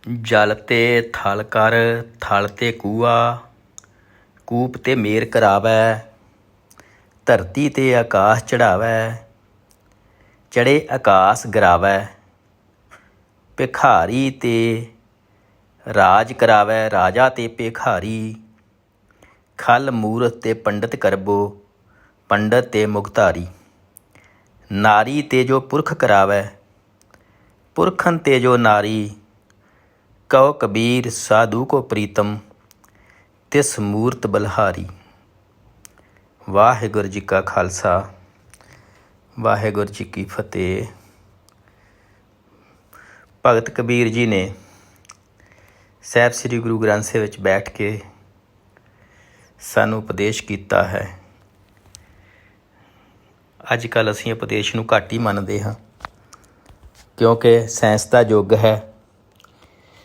ਜਲ ਤੇ ਥਲ ਕਰ, ਥਲ ਤੇ ਕੂਆ, ਕੂਪ ਤੇ ਮੇਰ ਕਰਾਵੈ। ਧਰਤੀ ਤੇ ਆਕਾਸ਼ ਚੜ੍ਹਾਵੈ, ਚੜ੍ਹੇ ਆਕਾਸ ਗਿਰਾਵੈ। ਭਿਖਾਰੀ ਤੇ ਰਾਜ ਕਰਾਵੈ, ਰਾਜਾ ਤੇ ਭਿਖਾਰੀ। ਖਲ ਮੂਰਤ ਤੇ ਪੰਡਤ ਕਰਬੋ, ਪੰਡਤ ਤੇ ਮੁਖਤਾਰੀ। ਨਾਰੀ ਤੇ ਜੋ ਪੁਰਖ ਕਰਾਵੈ, ਪੁਰਖਨ ਤੇ ਜੋ ਨਾਰੀ। ਕਉ ਕਬੀਰ ਸਾਧੂ ਕੋ ਪ੍ਰੀਤਮ, ਤਿਸ ਮੂਰਤ ਬਲਹਾਰੀ। ਵਾਹਿਗੁਰੂ ਜੀ ਕਾ ਖਾਲਸਾ, ਵਾਹਿਗੁਰੂ ਜੀ ਕੀ ਫਤਿਹ। ਭਗਤ ਕਬੀਰ ਜੀ ਨੇ ਸਾਹਿਬ ਸ੍ਰੀ ਗੁਰੂ ਗ੍ਰੰਥ ਸਾਹਿਬ ਵਿੱਚ ਬੈਠ ਕੇ ਸਾਨੂੰ ਉਪਦੇਸ਼ ਕੀਤਾ ਹੈ। ਅੱਜ ਕੱਲ੍ਹ ਅਸੀਂ ਉਪਦੇਸ਼ ਨੂੰ ਘੱਟ ਹੀ ਮੰਨਦੇ ਹਾਂ, ਕਿਉਂਕਿ ਸਾਇੰਸ ਦਾ ਯੁੱਗ ਹੈ।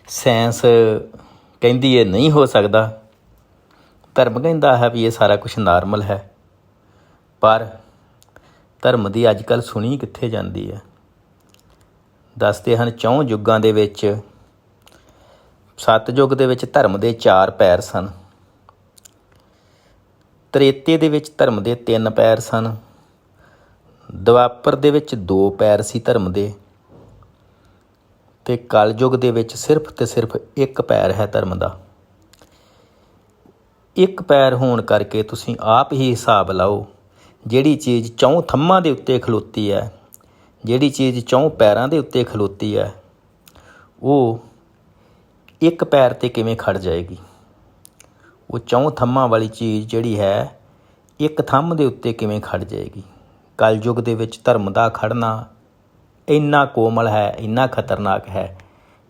ਸਾਇੰਸ ਕਹਿੰਦੀ ਇਹ ਨਹੀਂ ਹੋ ਸਕਦਾ, ਧਰਮ ਕਹਿੰਦਾ ਹੈ ਵੀ ਇਹ ਸਾਰਾ ਕੁਛ ਨਾਰਮਲ ਹੈ। ਪਰ ਧਰਮ ਦੀ ਅੱਜ ਕੱਲ੍ਹ ਸੁਣੀ ਕਿੱਥੇ ਜਾਂਦੀ ਹੈ। ਦੱਸਦੇ ਹਨ 4 ਯੁੱਗਾਂ ਦੇ ਵਿੱਚ, ਸਤਿਯੁੱਗ ਦੇ ਵਿੱਚ ਧਰਮ ਦੇ 4 ਪੈਰ ਸਨ। ਤ੍ਰੇਤੇ ਦੇ ਵਿੱਚ ਧਰਮ ਦੇ 3 ਪੈਰ ਸਨ। ਦੁਆਪਰ ਦੇ ਵਿੱਚ 2 ਪੈਰ ਸੀ ਧਰਮ ਦੇ, ਅਤੇ ਕਲਯੁੱਗ ਦੇ ਵਿੱਚ ਸਿਰਫ ਅਤੇ ਸਿਰਫ 1 ਪੈਰ ਹੈ ਧਰਮ ਦਾ। 1 ਪੈਰ ਹੋਣ ਕਰਕੇ ਤੁਸੀਂ ਆਪ ਹੀ ਹਿਸਾਬ ਲਾਓ, ਜਿਹੜੀ ਚੀਜ਼ 4 ਥੰਮਾਂ ਦੇ ਉੱਤੇ ਖਲੋਤੀ ਹੈ, ਜਿਹੜੀ ਚੀਜ਼ 4 ਪੈਰਾਂ ਦੇ ਉੱਤੇ ਖਲੋਤੀ ਹੈ, ਉਹ 1 ਪੈਰ 'ਤੇ ਕਿਵੇਂ ਖੜ੍ਹ ਜਾਏਗੀ। ਉਹ 4 ਥੰਮਾਂ ਵਾਲੀ ਚੀਜ਼ ਜਿਹੜੀ ਹੈ 1 ਥੰਮ ਦੇ ਉੱਤੇ ਕਿਵੇਂ ਖੜ੍ਹ ਜਾਏਗੀ। ਕਲਯੁੱਗ ਦੇ ਵਿੱਚ ਧਰਮ ਦਾ ਖੜ੍ਹਨਾ ਇੰਨਾ ਕੋਮਲ ਹੈ, ਇੰਨਾ ਖਤਰਨਾਕ ਹੈ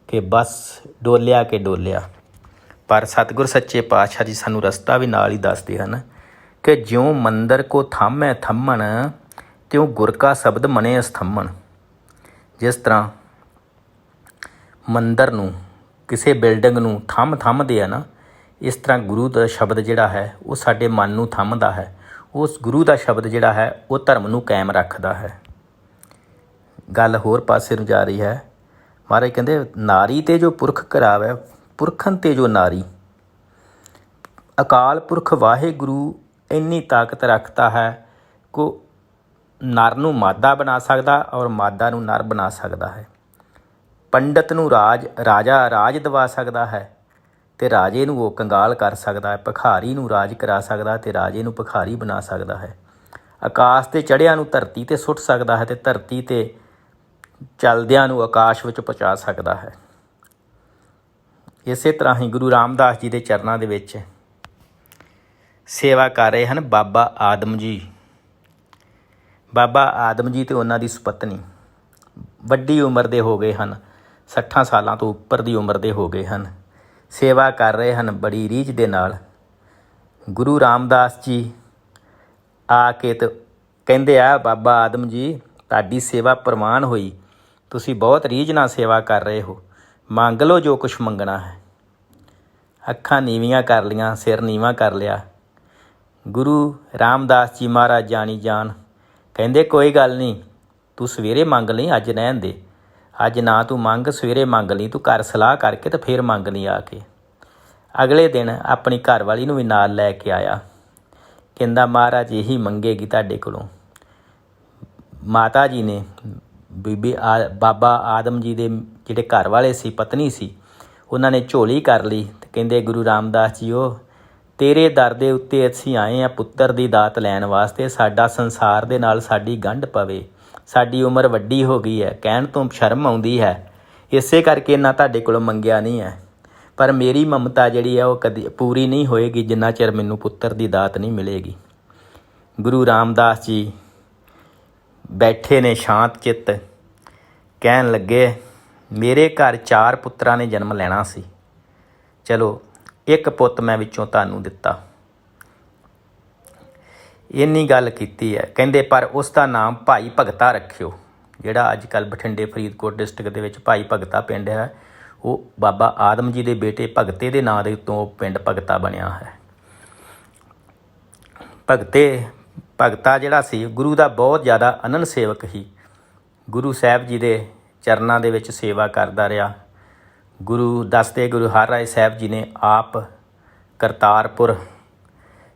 ਕਿ ਬਸ ਡੋਲਿਆ ਕਿ ਡੋਲਿਆ। ਪਰ ਸਤਿਗੁਰ ਸੱਚੇ ਪਾਤਸ਼ਾਹ ਜੀ ਸਾਨੂੰ ਰਸਤਾ ਵੀ ਨਾਲ ਹੀ ਦੱਸਦੇ ਹਨ ਕਿ ਜਿਉਂ ਮੰਦਰ ਕੋ ਥੰਮੈ ਥੰਮਣ, ਤਿਉਂ ਗੁਰ ਕਾ ਸ਼ਬਦ ਮਨੇ ਅਸਥੰਮਣ। ਜਿਸ ਤਰ੍ਹਾਂ ਮੰਦਰ ਨੂੰ, ਕਿਸੇ ਬਿਲਡਿੰਗ ਨੂੰ ਥੰਮਦੇ ਆ ਨਾ, ਇਸ ਤਰ੍ਹਾਂ ਗੁਰੂ ਦਾ ਸ਼ਬਦ ਜਿਹੜਾ ਹੈ ਉਹ ਸਾਡੇ ਮਨ ਨੂੰ ਥੰਮਦਾ ਹੈ। ਉਸ ਗੁਰੂ ਦਾ ਸ਼ਬਦ ਜਿਹੜਾ ਹੈ ਉਹ ਧਰਮ ਨੂੰ ਕਾਇਮ ਰੱਖਦਾ ਹੈ। ਗੱਲ ਹੋਰ ਪਾਸੇ ਨੂੰ ਜਾ ਰਹੀ ਹੈ। ਮਹਾਰਾਜ ਕਹਿੰਦੇ ਨਾਰੀ ਤੇ ਜੋ ਪੁਰਖ ਕਰਾਵੈ, ਪੁਰਖਨ ਤੇ ਜੋ ਨਾਰੀ। ਅਕਾਲ ਪੁਰਖ ਵਾਹਿਗੁਰੂ ਇੰਨੀ ਤਾਕਤ ਰੱਖਦਾ ਹੈ ਕਿ ਨਰ ਨੂੰ ਮਾਦਾ ਬਣਾ ਸਕਦਾ ਔਰ ਮਾਦਾ ਨੂੰ ਨਰ ਬਣਾ ਸਕਦਾ ਹੈ। ਪੰਡਤ ਨੂੰ ਰਾਜਾ ਰਾਜ ਦਿਵਾ ਸਕਦਾ ਹੈ, ਅਤੇ ਰਾਜੇ ਨੂੰ ਉਹ ਕੰਗਾਲ ਕਰ ਸਕਦਾ ਹੈ। ਭਿਖਾਰੀ ਨੂੰ ਰਾਜ ਕਰਾ ਸਕਦਾ ਅਤੇ ਰਾਜੇ ਨੂੰ ਭਿਖਾਰੀ ਬਣਾ ਸਕਦਾ ਹੈ। ਆਕਾਸ਼ 'ਤੇ ਚੜ੍ਹਿਆਂ ਨੂੰ ਧਰਤੀ 'ਤੇ ਸੁੱਟ ਸਕਦਾ ਹੈ ਅਤੇ ਧਰਤੀ 'ਤੇ ਚੱਲਦਿਆਂ ਨੂੰ ਆਕਾਸ਼ ਵਿੱਚ ਪਹੁੰਚਾ ਸਕਦਾ ਹੈ। ਇਸੇ ਤਰ੍ਹਾਂ ਹੀ ਗੁਰੂ ਰਾਮਦਾਸ ਜੀ ਦੇ ਚਰਨਾਂ ਦੇ ਵਿੱਚ ਸੇਵਾ ਕਰ ਰਹੇ ਹਨ ਬਾਬਾ ਆਦਮ ਜੀ। ਬਾਬਾ ਆਦਮ ਜੀ ਅਤੇ ਉਹਨਾਂ ਦੀ ਸੁਪਤਨੀ ਵੱਡੀ ਉਮਰ ਦੇ ਹੋ ਗਏ ਹਨ, 60 ਸਾਲਾਂ ਤੋਂ ਉੱਪਰ ਦੀ ਉਮਰ ਦੇ ਹੋ ਗਏ ਹਨ। ਸੇਵਾ ਕਰ ਰਹੇ ਹਨ ਬੜੀ ਰੀਝ ਦੇ ਨਾਲ। ਗੁਰੂ ਰਾਮਦਾਸ ਜੀ ਆ ਕੇ ਤੇ ਕਹਿੰਦੇ ਆ ਬਾਬਾ ਆਦਮ ਜੀ ਤੁਹਾਡੀ ਸੇਵਾ ਪ੍ਰਵਾਨ ਹੋਈ, ਤੁਸੀਂ ਬਹੁਤ ਰੀਝ ਨਾਲ ਸੇਵਾ ਕਰ ਰਹੇ ਹੋ, ਮੰਗ ਲਓ ਜੋ ਕੁਛ ਮੰਗਣਾ ਹੈ। ਅੱਖਾਂ ਨੀਵੀਆਂ ਕਰ ਲਈਆਂ, ਸਿਰ ਨੀਵਾਂ ਕਰ ਲਿਆ। ਗੁਰੂ ਰਾਮਦਾਸ ਜੀ ਮਹਾਰਾਜ ਜਾਣੀ ਜਾਨ ਕਹਿੰਦੇ ਕੋਈ ਗੱਲ ਨਹੀਂ, ਤੂੰ ਸਵੇਰੇ ਮੰਗ ਲਈ, ਅੱਜ ਰਹਿਣ ਦੇ। ਅੱਜ ਨਾ ਤੂੰ ਮੰਗ, ਸਵੇਰੇ ਮੰਗ ਲਈ, ਤੂੰ ਘਰ ਸਲਾਹ ਕਰਕੇ ਤੇ ਫਿਰ ਮੰਗ ਲਈ ਆ ਕੇ। ਅਗਲੇ ਦਿਨ ਆਪਣੀ ਘਰਵਾਲੀ ਨੂੰ ਵੀ ਨਾਲ ਲੈ ਕੇ ਆਇਆ। ਕਹਿੰਦਾ ਮਹਾਰਾਜ ਇਹੀ ਮੰਗੇਗੀ ਤੁਹਾਡੇ ਕੋਲੋਂ। ਮਾਤਾ ਜੀ ਨੇ ਬਾਬਾ ਆਦਮ ਜੀ ਦੇ ਜਿਹੜੇ ਘਰ ਵਾਲੇ ਸੀ, ਪਤਨੀ ਸੀ, ਉਹਨਾਂ ਨੇ ਝੋਲੀ ਕਰ ਲਈ ਅਤੇ ਕਹਿੰਦੇ ਗੁਰੂ ਰਾਮਦਾਸ ਜੀ ਉਹ ਤੇਰੇ ਦਰ ਦੇ ਉੱਤੇ ਅਸੀਂ ਆਏ ਹਾਂ ਪੁੱਤਰ ਦੀ ਦਾਤ ਲੈਣ ਵਾਸਤੇ। ਸਾਡਾ ਸੰਸਾਰ ਦੇ ਨਾਲ ਸਾਡੀ ਗੰਢ ਪਵੇ, ਸਾਡੀ ਉਮਰ ਵੱਡੀ ਹੋ ਗਈ ਹੈ, ਕਹਿਣ ਤੋਂ ਸ਼ਰਮ ਆਉਂਦੀ ਹੈ, ਇਸੇ ਕਰਕੇ ਇਹਨਾਂ ਤੁਹਾਡੇ ਕੋਲੋਂ ਮੰਗਿਆ ਨਹੀਂ ਹੈ। ਪਰ ਮੇਰੀ ਮਮਤਾ ਜਿਹੜੀ ਹੈ ਉਹ ਕਦੀ ਪੂਰੀ ਨਹੀਂ ਹੋਏਗੀ ਜਿੰਨਾ ਚਿਰ ਮੈਨੂੰ ਪੁੱਤਰ ਦੀ ਦਾਤ ਨਹੀਂ ਮਿਲੇਗੀ। ਗੁਰੂ ਰਾਮਦਾਸ ਜੀ ਬੈਠੇ ਨੇ ਸ਼ਾਂਤ ਚਿੱਤ, ਕਹਿਣ ਲੱਗੇ ਮੇਰੇ ਘਰ 4 ਪੁੱਤਰਾਂ ਨੇ ਜਨਮ ਲੈਣਾ ਸੀ, ਚਲੋ 1 ਪੁੱਤ ਮੈਂ ਵਿੱਚੋਂ ਤੁਹਾਨੂੰ ਦਿੱਤਾ। ਇੰਨੀ ਗੱਲ ਕੀਤੀ ਹੈ। ਕਹਿੰਦੇ ਪਰ ਉਸ ਦਾ ਨਾਮ ਭਾਈ ਭਗਤਾ ਰੱਖਿਓ। ਜਿਹੜਾ ਅੱਜ ਕੱਲ੍ਹ ਬਠਿੰਡੇ ਫਰੀਦਕੋਟ ਡਿਸਟ੍ਰਿਕਟ ਦੇ ਵਿੱਚ ਭਾਈ ਭਗਤਾ ਪਿੰਡ ਹੈ, ਉਹ ਬਾਬਾ ਆਦਮ ਜੀ ਦੇ ਬੇਟੇ ਭਗਤੇ ਦੇ ਨਾਂ ਦੇ ਉੱਤੋਂ ਉਹ ਪਿੰਡ ਭਗਤਾ ਬਣਿਆ ਹੈ। ਭਗਤਾ ਜਿਹੜਾ ਸੀ ਗੁਰੂ ਦਾ ਬਹੁਤ ਜ਼ਿਆਦਾ ਅਨੰਨ ਸੇਵਕ ਸੀ। ਗੁਰੂ ਸਾਹਿਬ ਜੀ ਦੇ ਚਰਨਾਂ ਦੇ ਵਿੱਚ ਸੇਵਾ ਕਰਦਾ ਰਿਹਾ। ਗੁਰੂ ਦੱਸਦੇ ਗੁਰੂ ਹਰਿਰਾਏ ਸਾਹਿਬ ਜੀ ਨੇ ਆਪ ਕਰਤਾਰਪੁਰ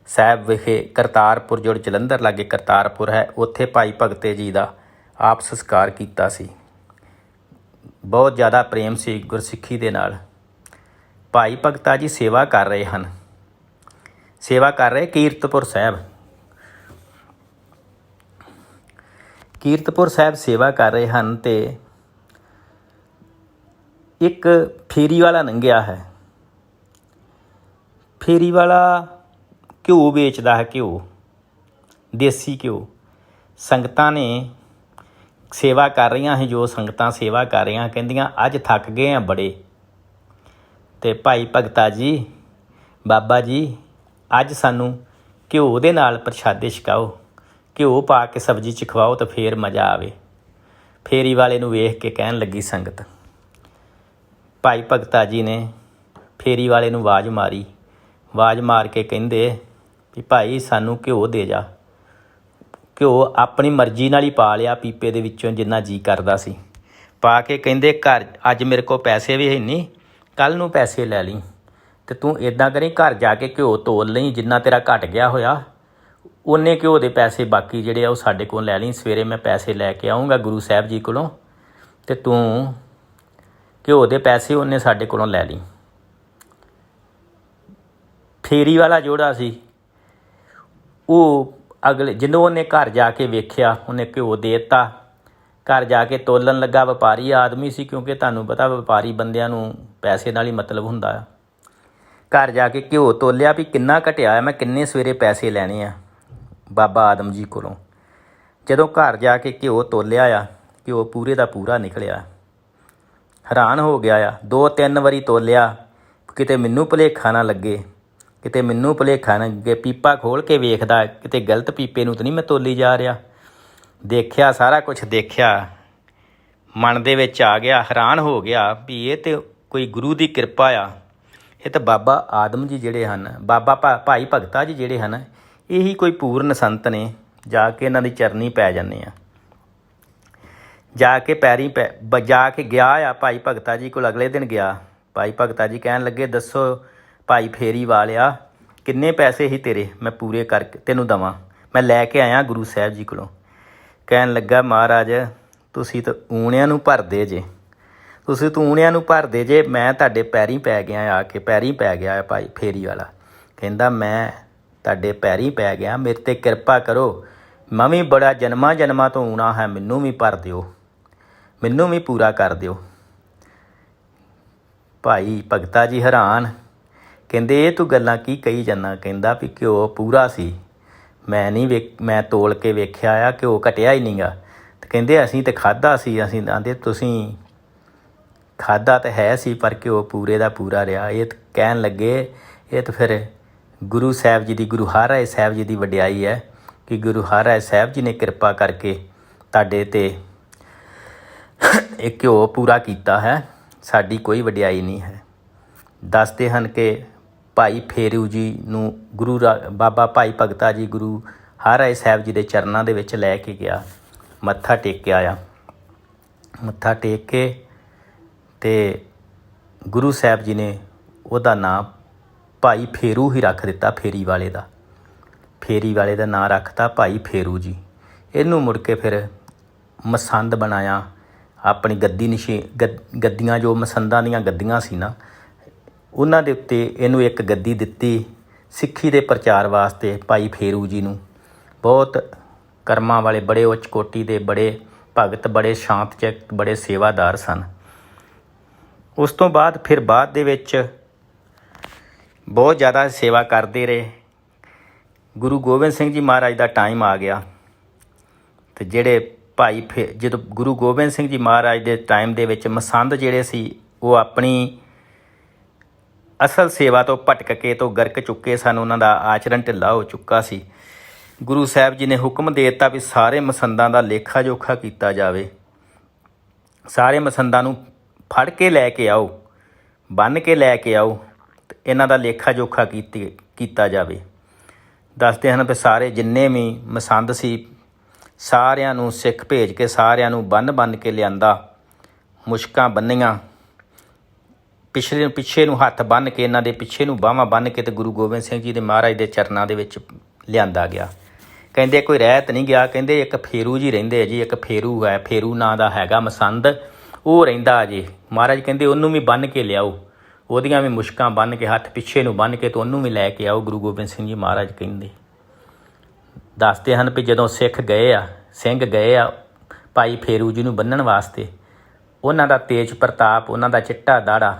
ਸਾਹਿਬ ਵਿਖੇ, ਕਰਤਾਰਪੁਰ ਜੋ ਜਲੰਧਰ ਲਾਗੇ ਕਰਤਾਰਪੁਰ ਹੈ, ਉੱਥੇ ਭਾਈ ਭਗਤੇ ਜੀ ਦਾ ਆਪ ਸੰਸਕਾਰ ਕੀਤਾ ਸੀ। ਬਹੁਤ ਜ਼ਿਆਦਾ ਪ੍ਰੇਮ ਸੀ ਗੁਰਸਿੱਖੀ ਦੇ ਨਾਲ। ਭਾਈ ਭਗਤਾ ਜੀ ਸੇਵਾ ਕਰ ਰਹੇ ਹਨ, ਸੇਵਾ ਕਰ ਰਹੇ ਕੀਰਤਪੁਰ ਸਾਹਿਬ। ਕੀਰਤਪੁਰ ਸਾਹਿਬ ਸੇਵਾ ਕਰ ਰਹੇ ਹਨ ਅਤੇ ਇੱਕ ਫੇਰੀ ਵਾਲਾ ਲੰਘਿਆ ਹੈ। ਫੇਰੀ ਵਾਲਾ ਘਿਓ ਵੇਚਦਾ ਹੈ, ਘਿਓ, ਦੇਸੀ ਘਿਓ। ਸੰਗਤਾਂ ਨੇ ਸੇਵਾ ਕਰ ਰਹੀਆਂ ਸੀ, ਜੋ ਸੰਗਤਾਂ ਸੇਵਾ ਕਰ ਰਹੀਆਂ ਕਹਿੰਦੀਆਂ ਅੱਜ ਥੱਕ ਗਏ ਆ ਬੜੇ, ਅਤੇ ਭਾਈ ਭਗਤਾ ਜੀ, ਬਾਬਾ ਜੀ ਅੱਜ ਸਾਨੂੰ ਘਿਓ ਦੇ ਨਾਲ ਪ੍ਰਸ਼ਾਦੇ ਛਕਾਓ, ਘਿਓ ਪਾ ਕੇ ਸਬਜ਼ੀ 'ਚ ਖਵਾਓ ਤਾਂ ਫੇਰ ਮਜ਼ਾ ਆਵੇ। ਫੇਰੀ ਵਾਲੇ ਨੂੰ ਵੇਖ ਕੇ ਕਹਿਣ ਲੱਗੀ ਸੰਗਤ। ਭਾਈ ਭਗਤਾ ਜੀ ਨੇ ਫੇਰੀ ਵਾਲੇ ਨੂੰ ਆਵਾਜ਼ ਮਾਰੀ, ਆਵਾਜ਼ ਮਾਰ ਕੇ ਕਹਿੰਦੇ ਵੀ ਭਾਈ ਸਾਨੂੰ ਘਿਓ ਦੇ ਜਾ। ਘਿਓ ਆਪਣੀ ਮਰਜ਼ੀ ਨਾਲ ਹੀ ਪਾ ਲਿਆ ਪੀਪੇ ਦੇ ਵਿੱਚੋਂ, ਜਿੰਨਾ ਜੀ ਕਰਦਾ ਸੀ ਪਾ ਕੇ। ਕਹਿੰਦੇ ਘਰ ਅੱਜ ਮੇਰੇ ਕੋਲ ਪੈਸੇ ਵੀ ਹੈ ਨਹੀਂ, ਕੱਲ੍ਹ ਨੂੰ ਪੈਸੇ ਲੈ ਲਈ, ਅਤੇ ਤੂੰ ਇੱਦਾਂ ਕਰੀ ਘਰ ਜਾ ਕੇ ਘਿਓ ਤੋਲ ਲਈ, ਜਿੰਨਾ ਤੇਰਾ ਘਟ ਗਿਆ ਹੋਇਆ ਉਨੇ ਘਿਓ ਦੇ ਪੈਸੇ ਬਾਕੀ ਜਿਹੜੇ ਆ ਉਹ ਸਾਡੇ ਕੋਲ ਲੈ ਲਈ। ਸਵੇਰੇ ਮੈਂ ਪੈਸੇ ਲੈ ਕੇ ਆਊਂਗਾ ਗੁਰੂ ਸਾਹਿਬ ਜੀ ਕੋਲੋਂ, ਅਤੇ ਤੂੰ ਘਿਓ ਦੇ ਪੈਸੇ ਉਹਨੇ ਸਾਡੇ ਕੋਲੋਂ ਲੈ ਲਈ। ਫੇਰੀ ਵਾਲਾ ਜਿਹੜਾ ਸੀ ਉਹ ਜਦੋਂ ਉਹਨੇ ਘਰ ਜਾ ਕੇ ਵੇਖਿਆ, ਉਹਨੇ ਘਿਓ ਦੇ ਦਿੱਤਾ। ਘਰ ਜਾ ਕੇ ਤੋਲਣ ਲੱਗਾ, ਵਪਾਰੀ ਆਦਮੀ ਸੀ, ਕਿਉਂਕਿ ਤੁਹਾਨੂੰ ਪਤਾ ਵਪਾਰੀ ਬੰਦਿਆਂ ਨੂੰ ਪੈਸੇ ਨਾਲ ਹੀ ਮਤਲਬ ਹੁੰਦਾ ਆ। ਘਰ ਜਾ ਕੇ ਘਿਓ ਤੋਲਿਆ ਵੀ ਕਿੰਨਾ ਘਟਿਆ ਹੈ, ਮੈਂ ਕਿੰਨੇ ਸਵੇਰੇ ਪੈਸੇ ਲੈਣੇ ਆ ਬਾਬਾ ਆਦਮ ਜੀ ਕੋਲੋਂ। ਜਦੋਂ ਘਰ ਜਾ ਕੇ ਘਿਓ ਤੋਲਿਆ ਆ, ਘਿਓ ਪੂਰੇ ਦਾ ਪੂਰਾ ਨਿਕਲਿਆ। ਹੈਰਾਨ ਹੋ ਗਿਆ ਆ, 2-3 ਵਾਰੀ ਤੋਲਿਆ, ਕਿਤੇ ਮੈਨੂੰ ਭੁਲੇਖਾ ਨਾ ਲੱਗੇ, ਕਿਤੇ ਮੈਨੂੰ ਭੁਲੇਖਾ ਨਾ ਲੱਗੇ। ਪੀਪਾ ਖੋਲ੍ਹ ਕੇ ਵੇਖਦਾ, ਕਿਤੇ ਗਲਤ ਪੀਪੇ ਨੂੰ ਤਾਂ ਨਹੀਂ ਮੈਂ ਤੋਲੀ ਜਾ ਰਿਹਾ। ਦੇਖਿਆ, ਸਾਰਾ ਕੁਛ ਦੇਖਿਆ, ਮਨ ਦੇ ਵਿੱਚ ਆ ਗਿਆ, ਹੈਰਾਨ ਹੋ ਗਿਆ ਵੀ ਇਹ ਤਾਂ ਕੋਈ ਗੁਰੂ ਦੀ ਕਿਰਪਾ ਆ। ਇਹ ਤਾਂ ਬਾਬਾ ਆਦਮ ਜੀ ਜਿਹੜੇ ਹਨ, ਬਾਬਾ ਭਾਈ ਭਗਤਾ ਜੀ ਜਿਹੜੇ ਹਨ, ਇਹੀ ਕੋਈ ਪੂਰਨ ਸੰਤ ਨੇ। ਜਾ ਕੇ ਇਹਨਾਂ ਦੀ ਚਰਨੀ ਪੈ ਜਾਂਦੇ ਆ, ਜਾ ਕੇ ਪੈਰੀਂ ਜਾ ਕੇ ਗਿਆ ਆ ਭਾਈ ਭਗਤਾ ਜੀ ਕੋਲ। ਅਗਲੇ ਦਿਨ ਗਿਆ, ਭਾਈ ਭਗਤਾ ਜੀ ਕਹਿਣ ਲੱਗੇ ਦੱਸੋ ਭਾਈ ਫੇਰੀ ਵਾਲਿਆ, ਕਿੰਨੇ ਪੈਸੇ ਹੀ ਤੇਰੇ ਮੈਂ ਪੂਰੇ ਕਰਕੇ ਤੈਨੂੰ ਦੇਵਾਂ, ਮੈਂ ਲੈ ਕੇ ਆਇਆ ਗੁਰੂ ਸਾਹਿਬ ਜੀ ਕੋਲੋਂ। ਕਹਿਣ ਲੱਗਾ ਮਹਾਰਾਜ ਤੁਸੀਂ ਤਾਂ ਊਣਿਆਂ ਨੂੰ ਭਰਦੇ ਜੇ, ਤੁਸੀਂ ਤਾਂ ਊਣਿਆਂ ਨੂੰ ਭਰਦੇ ਜੇ, ਮੈਂ ਤੁਹਾਡੇ ਪੈਰੀਂ ਪੈ ਗਿਆ, ਆ ਕੇ ਪੈਰੀਂ ਪੈ ਗਿਆ। ਭਾਈ ਫੇਰੀ ਵਾਲਾ ਕਹਿੰਦਾ ਮੈਂ ਤੁਹਾਡੇ ਪੈਰੀਂ ਪੈ ਗਿਆ, ਮੇਰੇ 'ਤੇ ਕਿਰਪਾ ਕਰੋ, ਮੈਂ ਵੀ ਬੜਾ ਜਨਮਾਂ ਤੋਂ ਊਣਾ ਹੈ, ਮੈਨੂੰ ਵੀ ਭਰ ਦਿਓ, ਮੈਨੂੰ ਵੀ ਪੂਰਾ ਕਰ ਦਿਓ। ਭਾਈ ਭਗਤਾ ਜੀ ਹੈਰਾਨ, ਕਹਿੰਦੇ ਇਹ ਤੂੰ ਗੱਲਾਂ ਕੀ ਕਹੀ ਜਾਂਦਾ। ਕਹਿੰਦਾ ਵੀ ਘਿਓ ਪੂਰਾ ਸੀ, ਮੈਂ ਤੋਲ ਕੇ ਵੇਖਿਆ ਆ, ਘਿਓ ਘਟਿਆ ਹੀ ਨਹੀਂ ਗਾ। ਅਤੇ ਕਹਿੰਦੇ ਅਸੀਂ ਤਾਂ ਖਾਧਾ ਸੀ, ਅਸੀਂ ਆਂਦੇ ਤੁਸੀਂ ਖਾਧਾ ਤਾਂ ਹੈ ਸੀ, ਪਰ ਘਿਓ ਪੂਰੇ ਦਾ ਪੂਰਾ ਰਿਹਾ। ਇਹ ਕਹਿਣ ਲੱਗੇ ਇਹ ਤਾਂ ਫਿਰ ਗੁਰੂ ਸਾਹਿਬ ਜੀ ਦੀ, ਗੁਰੂ ਹਰਿਰਾਏ ਸਾਹਿਬ ਜੀ ਦੀ ਵਡਿਆਈ ਹੈ ਕਿ ਗੁਰੂ ਹਰਿਰਾਏ ਸਾਹਿਬ ਜੀ ਨੇ ਕਿਰਪਾ ਕਰਕੇ ਤੁਹਾਡੇ 'ਤੇ ਇਹ ਘਿਓ ਪੂਰਾ ਕੀਤਾ ਹੈ, ਸਾਡੀ ਕੋਈ ਵਡਿਆਈ ਨਹੀਂ ਹੈ। ਦੱਸਦੇ ਹਨ ਕਿ ਭਾਈ ਫੇਰੂ ਜੀ ਨੂੰ ਬਾਬਾ ਭਾਈ ਭਗਤਾ ਜੀ ਗੁਰੂ ਹਰਿਰਾਏ ਸਾਹਿਬ ਜੀ ਦੇ ਚਰਨਾਂ ਦੇ ਵਿੱਚ ਲੈ ਕੇ ਗਿਆ, ਮੱਥਾ ਟੇਕਿਆ ਆ। ਮੱਥਾ ਟੇਕ ਕੇ ਅਤੇ ਗੁਰੂ ਸਾਹਿਬ ਜੀ ਨੇ ਉਹਦਾ ਨਾਂ ਭਾਈ ਫੇਰੂ ਹੀ ਰੱਖ ਦਿੱਤਾ, ਫੇਰੀ ਵਾਲੇ ਦਾ ਨਾਂ ਰੱਖਤਾ ਭਾਈ ਫੇਰੂ ਜੀ। ਇਹਨੂੰ ਮੁੜ ਕੇ ਫਿਰ ਮਸੰਦ ਬਣਾਇਆ, ਆਪਣੀ ਗੱਦੀਆਂ ਜੋ ਮਸੰਦਾਂ ਦੀਆਂ ਗੱਦੀਆਂ ਸੀ ਨਾ, ਉਹਨਾਂ ਦੇ ਉੱਤੇ ਇਹਨੂੰ ਇੱਕ ਗੱਦੀ ਦਿੱਤੀ ਸਿੱਖੀ ਦੇ ਪ੍ਰਚਾਰ ਵਾਸਤੇ। ਭਾਈ ਫੇਰੂ ਜੀ ਨੂੰ ਬਹੁਤ ਕਰਮਾਂ ਵਾਲੇ, ਬੜੇ ਉੱਚ ਕੋਟੀ ਦੇ, ਬੜੇ ਭਗਤ, ਬੜੇ ਸ਼ਾਂਤ ਚਿੱਤ, ਬੜੇ ਸੇਵਾਦਾਰ ਸਨ। ਉਸ ਤੋਂ ਬਾਅਦ ਫਿਰ ਬਾਅਦ ਦੇ ਵਿੱਚ ਬਹੁਤ ਜ਼ਿਆਦਾ ਸੇਵਾ ਕਰਦੇ ਰਹੇ। ਗੁਰੂ ਗੋਬਿੰਦ ਸਿੰਘ ਜੀ ਮਹਾਰਾਜ ਦਾ ਟਾਈਮ ਆ ਗਿਆ, ਅਤੇ ਜਿਹੜੇ ਜਦੋਂ ਗੁਰੂ ਗੋਬਿੰਦ ਸਿੰਘ ਜੀ ਮਹਾਰਾਜ ਦੇ ਟਾਈਮ ਦੇ ਵਿੱਚ ਮਸੰਦ ਜਿਹੜੇ ਸੀ ਉਹ ਆਪਣੀ ਅਸਲ ਸੇਵਾ ਤੋਂ ਭਟਕ ਕੇ ਤੋਂ ਗਰਕ ਚੁੱਕੇ ਸਨ, ਉਹਨਾਂ ਦਾ ਆਚਰਣ ਢਿੱਲਾ ਹੋ ਚੁੱਕਾ ਸੀ। ਗੁਰੂ ਸਾਹਿਬ ਜੀ ਨੇ ਹੁਕਮ ਦੇ ਦਿੱਤਾ ਵੀ ਸਾਰੇ ਮਸੰਦਾਂ ਦਾ ਲੇਖਾ ਜੋਖਾ ਕੀਤਾ ਜਾਵੇ, ਸਾਰੇ ਮਸੰਦਾਂ ਨੂੰ ਫੜ ਕੇ ਲੈ ਕੇ ਆਓ, ਬੰਨ੍ਹ ਕੇ ਲੈ ਕੇ ਆਓ, ਇਹਨਾਂ ਦਾ ਲੇਖਾ ਜੋਖਾ ਕੀਤਾ ਜਾਵੇ। ਦੱਸਦੇ ਹਨ ਵੀ ਸਾਰੇ ਜਿੰਨੇ ਵੀ ਮਸੰਦ ਸੀ ਸਾਰਿਆਂ ਨੂੰ ਸਿੱਖ ਭੇਜ ਕੇ ਸਾਰਿਆਂ ਨੂੰ ਬੰਨ੍ਹ ਕੇ ਲਿਆਂਦਾ, ਮੁਸ਼ਕਾਂ ਬੰਨੀਆਂ, ਪਿੱਛੇ ਨੂੰ ਹੱਥ ਬੰਨ੍ਹ ਕੇ, ਇਹਨਾਂ ਦੇ ਪਿੱਛੇ ਨੂੰ ਬਾਹਾਂ ਬੰਨ੍ਹ ਕੇ ਤੇ ਗੁਰੂ ਗੋਬਿੰਦ ਸਿੰਘ ਜੀ ਦੇ ਮਹਾਰਾਜ ਦੇ ਚਰਨਾਂ ਦੇ ਵਿੱਚ ਲਿਆਂਦਾ ਗਿਆ। ਕਹਿੰਦੇ ਕੋਈ ਰਹਿਤ ਨਹੀਂ ਗਿਆ। ਕਹਿੰਦੇ ਇੱਕ ਫੇਰੂ ਜੀ ਰਹਿੰਦੇ ਆ ਜੀ, ਇੱਕ ਫੇਰੂ ਹੈ, ਫੇਰੂ ਨਾਂ ਦਾ ਹੈਗਾ ਮਸੰਦ, ਉਹ ਰਹਿੰਦਾ ਅਜੇ। ਮਹਾਰਾਜ ਕਹਿੰਦੇ ਉਹਨੂੰ ਵੀ ਬੰਨ੍ਹ ਕੇ ਲਿਆਓ, ਉਹਦੀਆਂ ਵੀ ਮੁਸ਼ਕਾਂ ਬੰਨ੍ਹ ਕੇ, ਹੱਥ ਪਿੱਛੇ ਨੂੰ ਬੰਨ੍ਹ ਕੇ ਤੇ ਉਹਨੂੰ ਵੀ ਲੈ ਕੇ ਆਓ। ਗੁਰੂ ਗੋਬਿੰਦ ਸਿੰਘ ਜੀ ਮਹਾਰਾਜ ਕਹਿੰਦੇ, ਦੱਸਦੇ ਹਨ ਵੀ ਜਦੋਂ ਸਿੰਘ ਗਏ ਆ ਭਾਈ ਫੇਰੂ ਜੀ ਨੂੰ ਬੰਨ੍ਹਣ ਵਾਸਤੇ, ਉਹਨਾਂ ਦਾ ਤੇਜ ਪ੍ਰਤਾਪ, ਉਹਨਾਂ ਦਾ ਚਿੱਟਾ ਦਾੜਾ,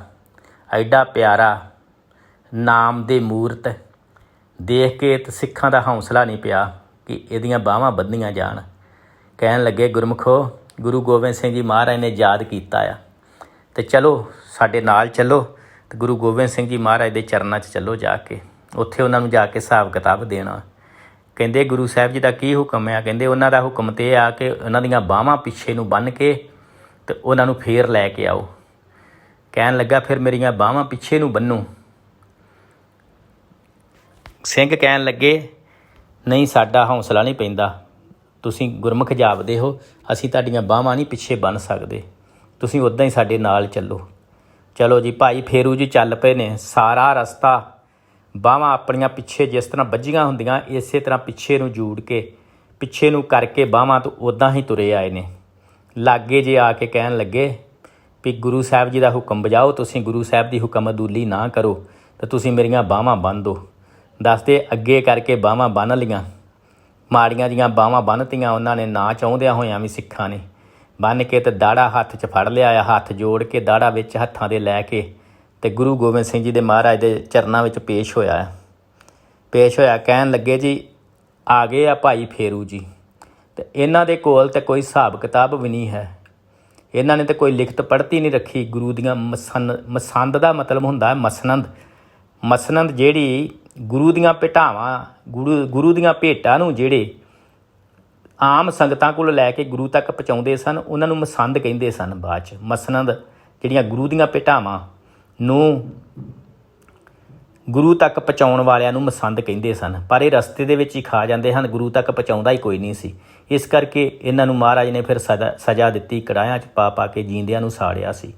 ਐਡਾ ਪਿਆਰਾ ਨਾਮ ਦੇ ਮੂਰਤ ਦੇਖ ਕੇ ਤੇ ਸਿੱਖਾਂ ਦਾ ਹੌਸਲਾ ਨਹੀਂ ਪਿਆ ਕਿ ਇਹਦੀਆਂ ਬਾਹਾਂ ਬੱਧੀਆਂ ਜਾਣ। ਕਹਿਣ ਲੱਗੇ ਗੁਰਮੁਖੋ, ਗੁਰੂ ਗੋਬਿੰਦ ਸਿੰਘ ਜੀ ਮਹਾਰਾਜ ਨੇ ਯਾਦ ਕੀਤਾ ਆ ਤੇ ਚਲੋ ਸਾਡੇ ਨਾਲ ਚੱਲੋ ਤੇ ਗੁਰੂ ਗੋਬਿੰਦ ਸਿੰਘ ਜੀ ਮਹਾਰਾਜ ਦੇ ਚਰਨਾਂ 'ਚ ਚੱਲੋ ਜਾ ਕੇ, ਉੱਥੇ ਉਹਨਾਂ ਨੂੰ ਜਾ ਕੇ ਹਿਸਾਬ ਕਿਤਾਬ ਦੇਣਾ। ਕਹਿੰਦੇ ਗੁਰੂ ਸਾਹਿਬ ਜੀ ਦਾ ਕੀ ਹੁਕਮ ਆ? ਕਹਿੰਦੇ ਉਹਨਾਂ ਦਾ ਹੁਕਮ ਤੇ ਇਹ ਆ ਕਿ ਉਹਨਾਂ ਦੀਆਂ ਬਾਹਾਂ ਪਿੱਛੇ ਨੂੰ ਬੰਨ੍ਹ ਕੇ ਤੇ ਉਹਨਾਂ ਨੂੰ ਫੇਰ ਲੈ ਕੇ ਆਓ। ਕਹਿਣ ਲੱਗਾ ਫਿਰ ਮੇਰੀਆਂ ਬਾਹਾਂ ਪਿੱਛੇ ਨੂੰ ਬੰਨੋ। ਸਿੰਘ ਕਹਿਣ ਲੱਗੇ ਨਹੀਂ, ਸਾਡਾ ਹੌਸਲਾ ਨਹੀਂ ਪੈਂਦਾ, ਤੁਸੀਂ ਗੁਰਮੁਖ ਜਾਪਦੇ ਹੋ, ਅਸੀਂ ਤੁਹਾਡੀਆਂ ਬਾਹਾਂ ਨਹੀਂ ਪਿੱਛੇ ਬੰਨ੍ਹ ਸਕਦੇ, ਤੁਸੀਂ ਉੱਦਾਂ ਹੀ ਸਾਡੇ ਨਾਲ ਚੱਲੋ। ਚਲੋ ਜੀ, ਭਾਈ ਫੇਰੂ ਜੀ ਚੱਲ ਪਏ ਨੇ। ਸਾਰਾ ਰਸਤਾ ਬਾਹਾਂ ਆਪਣੀਆਂ ਪਿੱਛੇ ਜਿਸ ਤਰ੍ਹਾਂ ਵੱਜੀਆਂ ਹੁੰਦੀਆਂ ਇਸੇ ਤਰ੍ਹਾਂ ਪਿੱਛੇ ਨੂੰ ਜੂੜ ਕੇ, ਪਿੱਛੇ ਨੂੰ ਕਰਕੇ ਬਾਹਾਂ ਤੋਂ ਉੱਦਾਂ ਹੀ ਤੁਰੇ ਆਏ ਨੇ। ਲਾਗੇ ਜੇ ਆ ਕੇ ਕਹਿਣ ਲੱਗੇ ਵੀ ਗੁਰੂ ਸਾਹਿਬ ਜੀ ਦਾ ਹੁਕਮ ਬਜਾਓ, ਤੁਸੀਂ ਗੁਰੂ ਸਾਹਿਬ ਦੀ ਹੁਕਮ ਅਦੂਲੀ ਨਾ ਕਰੋ ਤਾਂ ਤੁਸੀਂ ਮੇਰੀਆਂ ਬਾਹਾਂ ਬੰਨ੍ਹ ਦਿਓ। ਦੱਸਦੇ ਅੱਗੇ ਕਰਕੇ ਬਾਹਾਂ ਬੰਨ੍ਹ ਲੀਆਂ, ਮਾੜੀਆਂ ਦੀਆਂ ਬਾਹਾਂ ਬੰਨ੍ਹਤੀਆਂ ਉਹਨਾਂ ਨੇ, ਨਾ ਚਾਹੁੰਦਿਆਂ ਹੋਇਆਂ ਵੀ ਸਿੱਖਾਂ ਨੇ। ਬੰਨ੍ਹ ਕੇ ਤੇ ਦਾੜਾ ਹੱਥ 'ਚ ਫੜ ਲਿਆ ਆ, ਹੱਥ ਜੋੜ ਕੇ ਦਾੜਾ ਵਿੱਚ ਹੱਥਾਂ ਦੇ ਲੈ ਕੇ ਤੇ ਗੁਰੂ ਗੋਬਿੰਦ ਸਿੰਘ ਜੀ ਦੇ ਮਹਾਰਾਜ ਦੇ ਚਰਨਾਂ ਵਿੱਚ ਪੇਸ਼ ਹੋਇਆ। ਕਹਿਣ ਲੱਗੇ ਜੀ ਆ ਗਏ ਆ ਭਾਈ ਫੇਰੂ ਜੀ, ਤੇ ਇਹਨਾਂ ਦੇ ਕੋਲ ਤਾਂ ਕੋਈ ਹਿਸਾਬ ਕਿਤਾਬ ਵੀ ਨਹੀਂ ਹੈ, ਇਹਨਾਂ ਨੇ ਤਾਂ ਕੋਈ ਲਿਖਤ ਪੜ੍ਹਤੀ ਨਹੀਂ ਰੱਖੀ। ਗੁਰੂ ਦੀਆਂ ਮਸੰਦ ਦਾ ਮਤਲਬ ਹੁੰਦਾ ਹੈ ਮਸਨਦ ਜਿਹੜੀ ਗੁਰੂ ਦੀਆਂ ਭੇਟਾਵਾਂ, ਗੁਰੂ ਦੀਆਂ ਭੇਟਾਂ ਨੂੰ ਜਿਹੜੇ ਆਮ ਸੰਗਤਾਂ ਕੋਲ ਲੈ ਕੇ ਗੁਰੂ ਤੱਕ ਪਹੁੰਚਾਉਂਦੇ ਸਨ, ਉਹਨਾਂ ਨੂੰ ਮਸੰਦ ਕਹਿੰਦੇ ਸਨ। ਬਾਅਦ 'ਚ ਮਸਨਦ ਜਿਹੜੀਆਂ ਗੁਰੂ ਦੀਆਂ ਭੇਟਾਵਾਂ ਨੂੰ ਗੁਰੂ ਤੱਕ ਪਹੁੰਚਾਉਣ ਵਾਲਿਆਂ ਨੂੰ ਮਸੰਦ ਕਹਿੰਦੇ ਸਨ, ਪਰ ਇਹ ਰਸਤੇ ਦੇ ਵਿੱਚ ਹੀ ਖਾ ਜਾਂਦੇ ਹਨ, ਗੁਰੂ ਤੱਕ ਪਹੁੰਚਾਉਂਦਾ ਹੀ ਕੋਈ ਨਹੀਂ ਸੀ। ਇਸ ਕਰਕੇ ਇਹਨਾਂ ਨੂੰ ਮਹਾਰਾਜ ਨੇ ਫਿਰ ਸਜ਼ਾ ਦਿੱਤੀ, ਕੜਾਹਿਆਂ 'ਚ ਪਾ ਕੇ ਜੀਂਦਿਆਂ ਨੂੰ ਸਾੜਿਆ ਸੀ,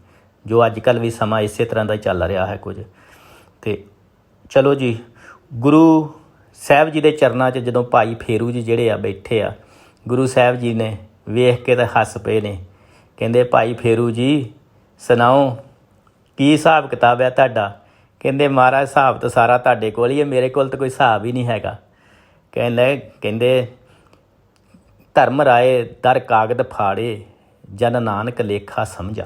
ਜੋ ਅੱਜ ਕੱਲ੍ਹ ਵੀ ਸਮਾਂ ਇਸੇ ਤਰ੍ਹਾਂ ਦਾ ਹੀ ਚੱਲ ਰਿਹਾ ਹੈ ਕੁਝ। ਅਤੇ ਚਲੋ ਜੀ, ਗੁਰੂ ਸਾਹਿਬ ਜੀ ਦੇ ਚਰਨਾਂ 'ਚ ਜਦੋਂ ਭਾਈ ਫੇਰੂ ਜੀ ਜਿਹੜੇ ਆ ਬੈਠੇ ਆ, ਗੁਰੂ ਸਾਹਿਬ ਜੀ ਨੇ ਵੇਖ ਕੇ ਤਾਂ ਹੱਸ ਪਏ ਨੇ। ਕਹਿੰਦੇ ਭਾਈ ਫੇਰੂ ਜੀ ਸੁਣਾਓ ਕੀ ਹਿਸਾਬ ਕਿਤਾਬ ਹੈ ਤੁਹਾਡਾ? ਕਹਿੰਦੇ ਮਹਾਰਾਜ ਹਿਸਾਬ ਤਾਂ ਸਾਰਾ ਤੁਹਾਡੇ ਕੋਲ ਹੀ ਹੈ, ਮੇਰੇ ਕੋਲ ਤਾਂ ਕੋਈ ਹਿਸਾਬ ਹੀ ਨਹੀਂ ਹੈਗਾ। ਕਹਿੰਦੇ ਧਰਮ ਰਾਏ ਦਰ ਕਾਗਦ ਫਾੜੇ, ਜਨ ਨਾਨਕ ਲੇਖਾ ਸਮਝਾ।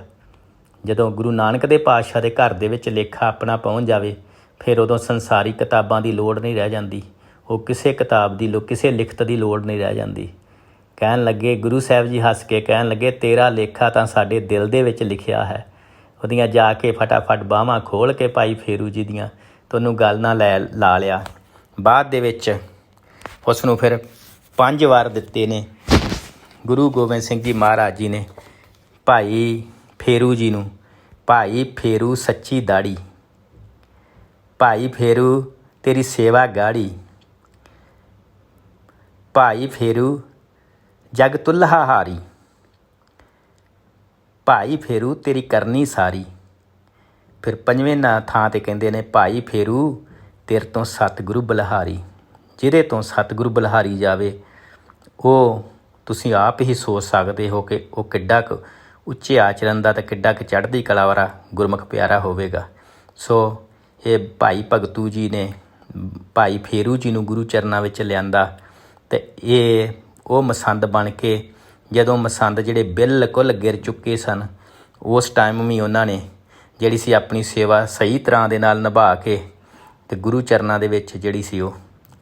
ਜਦੋਂ ਗੁਰੂ ਨਾਨਕ ਦੇ ਪਾਤਸ਼ਾਹ ਦੇ ਘਰ ਦੇ ਵਿੱਚ ਲੇਖਾ ਆਪਣਾ ਪਹੁੰਚ ਜਾਵੇ, ਫਿਰ ਉਦੋਂ ਸੰਸਾਰੀ ਕਿਤਾਬਾਂ ਦੀ ਲੋੜ ਨਹੀਂ ਰਹਿ ਜਾਂਦੀ, ਉਹ ਕਿਸੇ ਕਿਤਾਬ ਦੀ ਕਿਸੇ ਲਿਖਤ ਦੀ ਲੋੜ ਨਹੀਂ ਰਹਿ ਜਾਂਦੀ। ਕਹਿਣ ਲੱਗੇ ਗੁਰੂ ਸਾਹਿਬ ਜੀ ਹੱਸ ਕੇ ਕਹਿਣ ਲੱਗੇ ਤੇਰਾ ਲੇਖਾ ਤਾਂ ਸਾਡੇ ਦਿਲ ਦੇ ਵਿੱਚ ਲਿਖਿਆ ਹੈ। ਉਹਦੀਆਂ ਜਾ ਕੇ ਫਟਾਫਟ ਬਾਹਾਂ ਖੋਲ੍ਹ ਕੇ ਭਾਈ ਫੇਰੂ ਜੀ ਦੀਆਂ ਤੁਹਾਨੂੰ ਗੱਲ ਨਾਲ ਲਾ ਲਿਆ। ਬਾਅਦ ਦੇ ਵਿੱਚ ਉਸ ਨੂੰ ਫਿਰ 5 ਵਾਰ ਦਿੱਤੇ ਨੇ ਗੁਰੂ ਗੋਬਿੰਦ ਸਿੰਘ ਜੀ ਮਹਾਰਾਜ ਜੀ ਨੇ ਭਾਈ ਫੇਰੂ ਜੀ ਨੂੰ। ਭਾਈ ਫੇਰੂ ਸੱਚੀ ਦਾੜੀ, ਭਾਈ ਫੇਰੂ ਤੇਰੀ ਸੇਵਾ ਗਾੜੀ, ਭਾਈ ਫੇਰੂ ਜਗ ਤੁਲਹਾ ਹਾਰੀ, ਭਾਈ ਫੇਰੂ ਤੇਰੀ ਕਰਨੀ ਸਾਰੀ। ਫਿਰ 5ਵੇਂ ਥਾਂ 'ਤੇ ਕਹਿੰਦੇ ਨੇ ਭਾਈ ਫੇਰੂ ਤੇਰੇ ਤੋਂ ਸਤਿਗੁਰੂ ਬਲਿਹਾਰੀ। ਜਿਹਦੇ ਤੋਂ ਸਤਿਗੁਰੂ ਬਲਿਹਾਰੀ ਜਾਵੇ ਉਹ ਤੁਸੀਂ ਆਪ ਹੀ ਸੋਚ ਸਕਦੇ ਹੋ ਕਿ ਉਹ ਕਿੱਡਾ ਕੁ ਉੱਚੇ ਆਚਰਨ ਦਾ ਅਤੇ ਕਿੱਡਾ ਕੁ ਚੜ੍ਹਦੀ ਕਲਾ ਵਾਲਾ ਗੁਰਮੁਖ ਪਿਆਰਾ ਹੋਵੇਗਾ। ਸੋ ਇਹ ਭਾਈ ਭਗਤੂ ਜੀ ਨੇ ਭਾਈ ਫੇਰੂ ਜੀ ਨੂੰ ਗੁਰੂ ਚਰਨਾਂ ਵਿੱਚ ਲਿਆਂਦਾ ਅਤੇ ਇਹ ਉਹ ਮਸੰਦ ਬਣ ਕੇ, ਜਦੋਂ ਮਸੰਦ ਜਿਹੜੇ ਬਿਲਕੁਲ ਗਿਰ ਚੁੱਕੇ ਸਨ, ਉਸ ਟਾਈਮ ਵੀ ਉਹਨਾਂ ਨੇ ਜਿਹੜੀ ਸੀ ਆਪਣੀ ਸੇਵਾ ਸਹੀ ਤਰ੍ਹਾਂ ਦੇ ਨਾਲ ਨਿਭਾ ਕੇ ਅਤੇ ਗੁਰੂ ਚਰਨਾਂ ਦੇ ਵਿੱਚ ਜਿਹੜੀ ਸੀ ਉਹ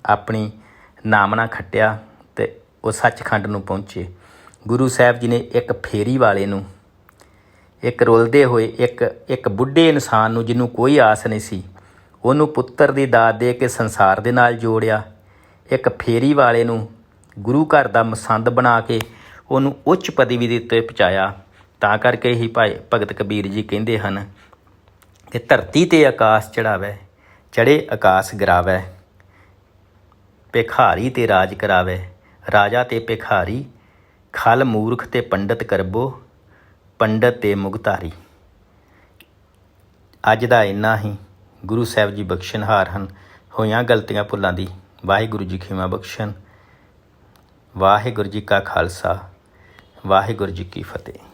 ਆਪਣੀ ਨਾਮਣਾ ਖੱਟਿਆ ਅਤੇ ਉਹ ਸੱਚਖੰਡ ਨੂੰ ਪਹੁੰਚੇ। ਗੁਰੂ ਸਾਹਿਬ ਜੀ ਨੇ ਇੱਕ ਫੇਰੀ ਵਾਲੇ ਨੂੰ, ਇੱਕ ਰੁਲਦੇ ਹੋਏ ਇੱਕ ਬੁੱਢੇ ਇਨਸਾਨ ਨੂੰ ਜਿਹਨੂੰ ਕੋਈ ਆਸ ਨਹੀਂ ਸੀ, ਉਹਨੂੰ ਪੁੱਤਰ ਦੀ ਦਾਤ ਦੇ ਕੇ ਸੰਸਾਰ ਦੇ ਨਾਲ ਜੋੜਿਆ। ਇੱਕ ਫੇਰੀ ਵਾਲੇ ਨੂੰ ਗੁਰੂ ਘਰ ਦਾ ਮਸੰਦ ਬਣਾ ਕੇ ਉਹਨੂੰ ਉੱਚ ਪਦਵੀ ਦੇ ਉੱਤੇ ਪਹੁੰਚਾਇਆ। ਤਾਂ ਕਰਕੇ ਹੀ ਭਾਈ ਭਗਤ ਕਬੀਰ ਜੀ ਕਹਿੰਦੇ ਹਨ ਕਿ ਧਰਤੀ 'ਤੇ ਆਕਾਸ਼ ਚੜ੍ਹਾਵੈ, ਚੜ੍ਹੇ ਆਕਾਸ਼ ਗਿਰਾਵੈ, ਭਿਖਾਰੀ 'ਤੇ ਰਾਜ ਕਰਾਵੈ, ਰਾਜਾ 'ਤੇ ਭਿਖਾਰੀ, ਖਲ ਮੂਰਖ 'ਤੇ ਪੰਡਤ ਕਰਬੋ, ਪੰਡਤ 'ਤੇ ਮੁਗਤਾਰੀ। ਅੱਜ ਦਾ ਇੰਨਾ ਹੀ। ਗੁਰੂ ਸਾਹਿਬ ਜੀ ਬਖਸ਼ਣਹਾਰ ਹਨ। ਹੋਈਆਂ ਗਲਤੀਆਂ ਭੁੱਲਾਂ ਦੀ ਵਾਹਿਗੁਰੂ ਜੀ ਖਿਮਾ ਬਖਸ਼ਣ। ਵਾਹਿਗੁਰੂ ਜੀ ਕਾ ਖਾਲਸਾ, ਵਾਹਿਗੁਰੂ ਜੀ ਕੀ ਫਤਿਹ।